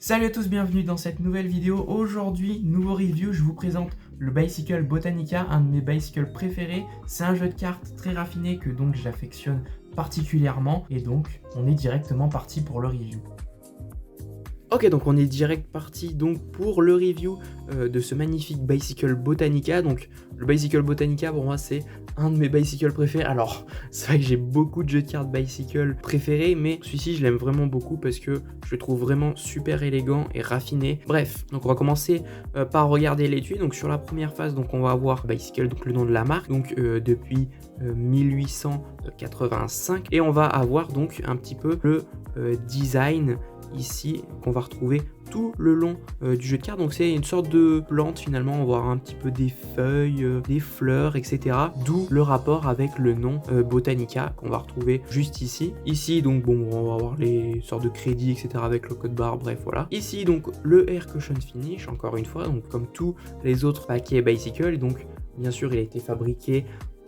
Salut à tous, bienvenue dans cette nouvelle vidéo. Aujourd'hui, nouveau review, je vous présente le Bicycle Botanica, un de mes bicycles préférés. C'est un jeu de cartes très raffiné que donc j'affectionne particulièrement et donc on est directement parti pour le review. Ok, donc on est direct parti donc pour le review de ce magnifique Bicycle Botanica. Donc le Bicycle Botanica pour moi c'est un de mes bicycles préférés. Alors c'est vrai que j'ai beaucoup de jeux de cartes bicycle préférés, mais celui-ci je l'aime vraiment beaucoup parce que je le trouve vraiment super élégant et raffiné. Bref, donc on va commencer par regarder l'étui. Donc sur la première phase, donc on va avoir Bicycle, donc le nom de la marque, donc depuis 1885, et on va avoir donc un petit peu le design ici qu'on va retrouver tout le long du jeu de cartes. Donc c'est une sorte de plante finalement, on va voir un petit peu des feuilles, des fleurs, etc. D'où le rapport avec le nom Botanica qu'on va retrouver juste ici. Ici donc bon, on va avoir les sortes de crédits, etc. avec le code barre, bref voilà. Ici donc le Air Cushion Finish, encore une fois, donc comme tous les autres paquets Bicycle, donc bien sûr il a été fabriqué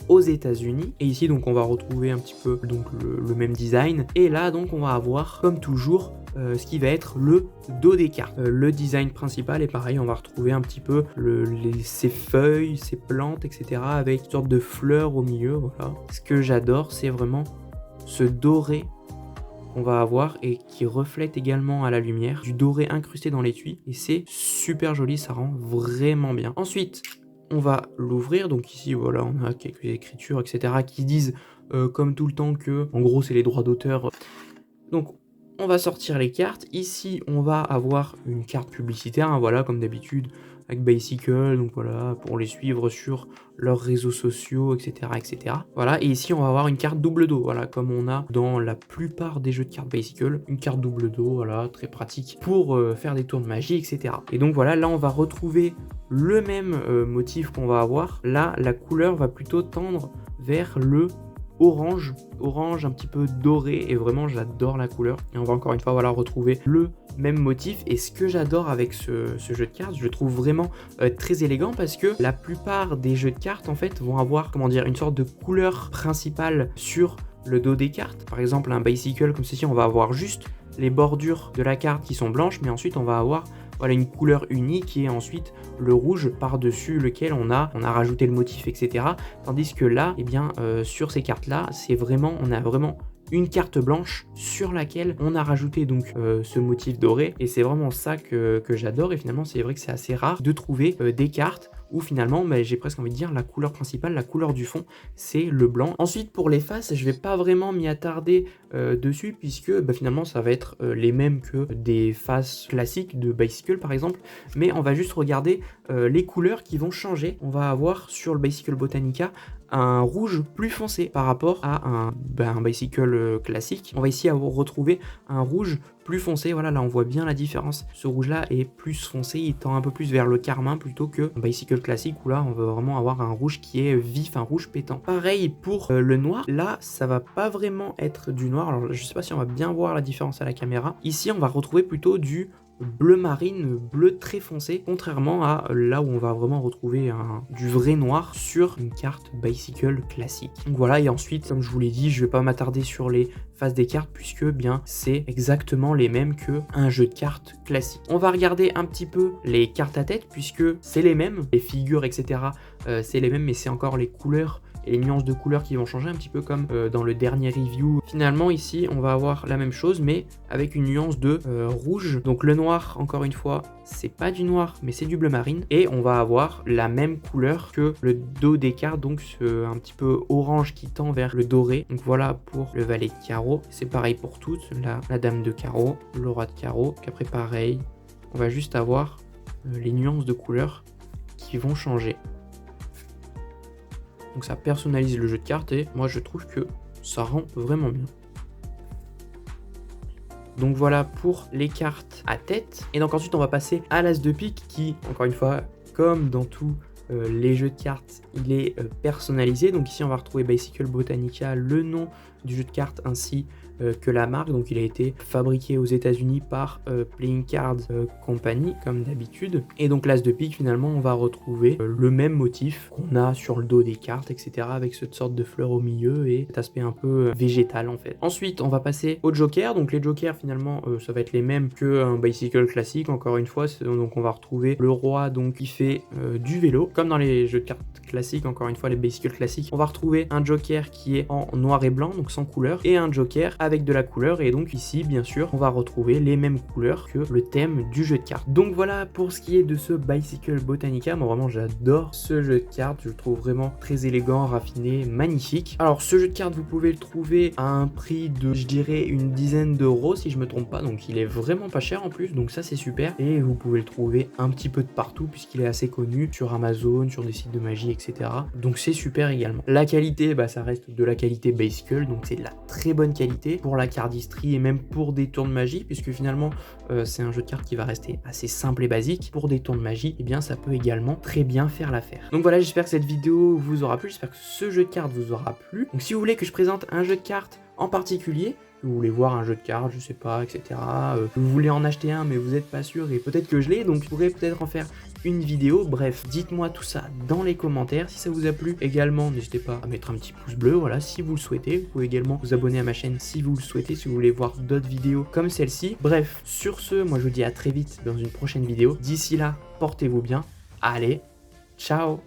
aux États-Unis, et ici donc on va retrouver un petit peu donc le même design, et là donc on va avoir comme toujours ce qui va être le dos des cartes. Le design principal est pareil, on va retrouver un petit peu ces feuilles, ces plantes, etc. avec une sorte de fleurs au milieu, voilà. Ce que j'adore, c'est vraiment ce doré qu'on va avoir et qui reflète également à la lumière, du doré incrusté dans l'étui, et c'est super joli, ça rend vraiment bien. Ensuite, on va l'ouvrir, donc ici voilà, on a quelques écritures, etc. qui disent comme tout le temps que, en gros, c'est les droits d'auteur. Donc, on va sortir les cartes. Ici, on va avoir une carte publicitaire, hein, voilà, comme d'habitude, avec Bicycle, donc voilà, pour les suivre sur leurs réseaux sociaux, etc., etc. Voilà, et ici, on va avoir une carte double dos, voilà, comme on a dans la plupart des jeux de cartes Bicycle, une carte double dos, voilà, très pratique pour faire des tours de magie, etc. Et donc voilà, là, on va retrouver le même motif qu'on va avoir. Là, la couleur va plutôt tendre vers le orange un petit peu doré, et vraiment j'adore la couleur. Et on va encore une fois voilà retrouver le même motif, et ce que j'adore avec ce jeu de cartes, je le trouve vraiment très élégant, parce que la plupart des jeux de cartes en fait vont avoir, comment dire, une sorte de couleur principale sur le dos des cartes. Par exemple un Bicycle comme ceci, on va avoir juste les bordures de la carte qui sont blanches, mais ensuite on va avoir voilà une couleur unique qui est ensuite le rouge par-dessus lequel on a rajouté le motif, etc. Tandis que là, eh bien, sur ces cartes-là, on a vraiment une carte blanche sur laquelle on a rajouté donc ce motif doré, et c'est vraiment ça que j'adore. Et finalement, c'est vrai que c'est assez rare de trouver des cartes où finalement, j'ai presque envie de dire, la couleur principale, la couleur du fond, c'est le blanc. Ensuite, pour les faces, je vais pas vraiment m'y attarder dessus, puisque finalement, ça va être les mêmes que des faces classiques de Bicycle, par exemple. Mais on va juste regarder les couleurs qui vont changer. On va avoir sur le Bicycle Botanica un rouge plus foncé par rapport à un Bicycle classique. On va ici retrouver un rouge plus foncé, voilà, là on voit bien la différence. Ce rouge là est plus foncé, il tend un peu plus vers le carmin plutôt que un Bicycle classique où là on va vraiment avoir un rouge qui est vif, un rouge pétant. Pareil pour le noir, là ça va pas vraiment être du noir, alors je sais pas si on va bien voir la différence à la caméra. Ici on va retrouver plutôt du bleu marine, bleu très foncé, contrairement à là où on va vraiment retrouver du vrai noir sur une carte Bicycle classique. Donc voilà, et ensuite, comme je vous l'ai dit, je vais pas m'attarder sur les faces des cartes puisque bien c'est exactement les mêmes que un jeu de cartes classique. On va regarder un petit peu les cartes à tête puisque c'est les mêmes, les figures, etc. C'est les mêmes, mais c'est encore les couleurs et les nuances de couleurs qui vont changer, un petit peu comme dans le dernier review. Finalement ici on va avoir la même chose mais avec une nuance de rouge. Donc le noir, encore une fois, c'est pas du noir mais c'est du bleu marine, et on va avoir la même couleur que le dos des cartes, donc un petit peu orange qui tend vers le doré. Donc voilà pour le valet de carreau, c'est pareil pour toutes, la dame de carreau, le roi de carreau, qu'après pareil on va juste avoir les nuances de couleurs qui vont changer. Donc ça personnalise le jeu de cartes, et moi je trouve que ça rend vraiment bien. Donc voilà pour les cartes à tête. Et donc ensuite on va passer à l'as de pique qui, encore une fois, comme dans tous les jeux de cartes, il est personnalisé. Donc ici on va retrouver Bicycle Botanica, le nom du jeu de cartes, ainsi que la marque. Donc il a été fabriqué aux États-Unis par Playing Cards Company comme d'habitude. Et donc l'as de pique, finalement on va retrouver le même motif qu'on a sur le dos des cartes, etc., avec cette sorte de fleur au milieu et cet aspect un peu végétal en fait. Ensuite on va passer aux jokers. Donc les jokers finalement ça va être les mêmes qu'un bicycle classique, encore une fois. Donc on va retrouver le roi donc qui fait du vélo comme dans les jeux de cartes classiques. Encore une fois, les bicycles classiques, on va retrouver un joker qui est en noir et blanc, donc sans couleur, et un joker avec de la couleur. Et donc ici bien sûr on va retrouver les mêmes couleurs que le thème du jeu de cartes. Donc voilà pour ce qui est de ce Bicycle Botanica. Moi vraiment j'adore ce jeu de cartes, je le trouve vraiment très élégant, raffiné, magnifique. Alors ce jeu de cartes, vous pouvez le trouver à un prix de, je dirais, une dizaine d'euros si je me trompe pas, donc il est vraiment pas cher en plus, donc ça c'est super. Et vous pouvez le trouver un petit peu de partout puisqu'il est assez connu sur Amazon, sur des sites de magie, etc. Donc c'est super également. La qualité, ça reste de la qualité Bicycle, donc c'est de la très bonne qualité pour la cardistry et même pour des tours de magie, puisque finalement c'est un jeu de cartes qui va rester assez simple et basique. Pour des tours de magie, et bien ça peut également très bien faire l'affaire. Donc voilà, j'espère que cette vidéo vous aura plu, j'espère que ce jeu de cartes vous aura plu. Donc si vous voulez que je présente un jeu de cartes en particulier, vous voulez voir un jeu de cartes, je sais pas, etc. Vous voulez en acheter un mais vous n'êtes pas sûr et peut-être que je l'ai, donc je pourrais peut-être en faire une vidéo. Bref, dites-moi tout ça dans les commentaires. Si ça vous a plu également, n'hésitez pas à mettre un petit pouce bleu, voilà, si vous le souhaitez. Vous pouvez également vous abonner à ma chaîne si vous le souhaitez, si vous voulez voir d'autres vidéos comme celle-ci. Bref, sur ce, moi je vous dis à très vite dans une prochaine vidéo. D'ici là, portez-vous bien. Allez, ciao!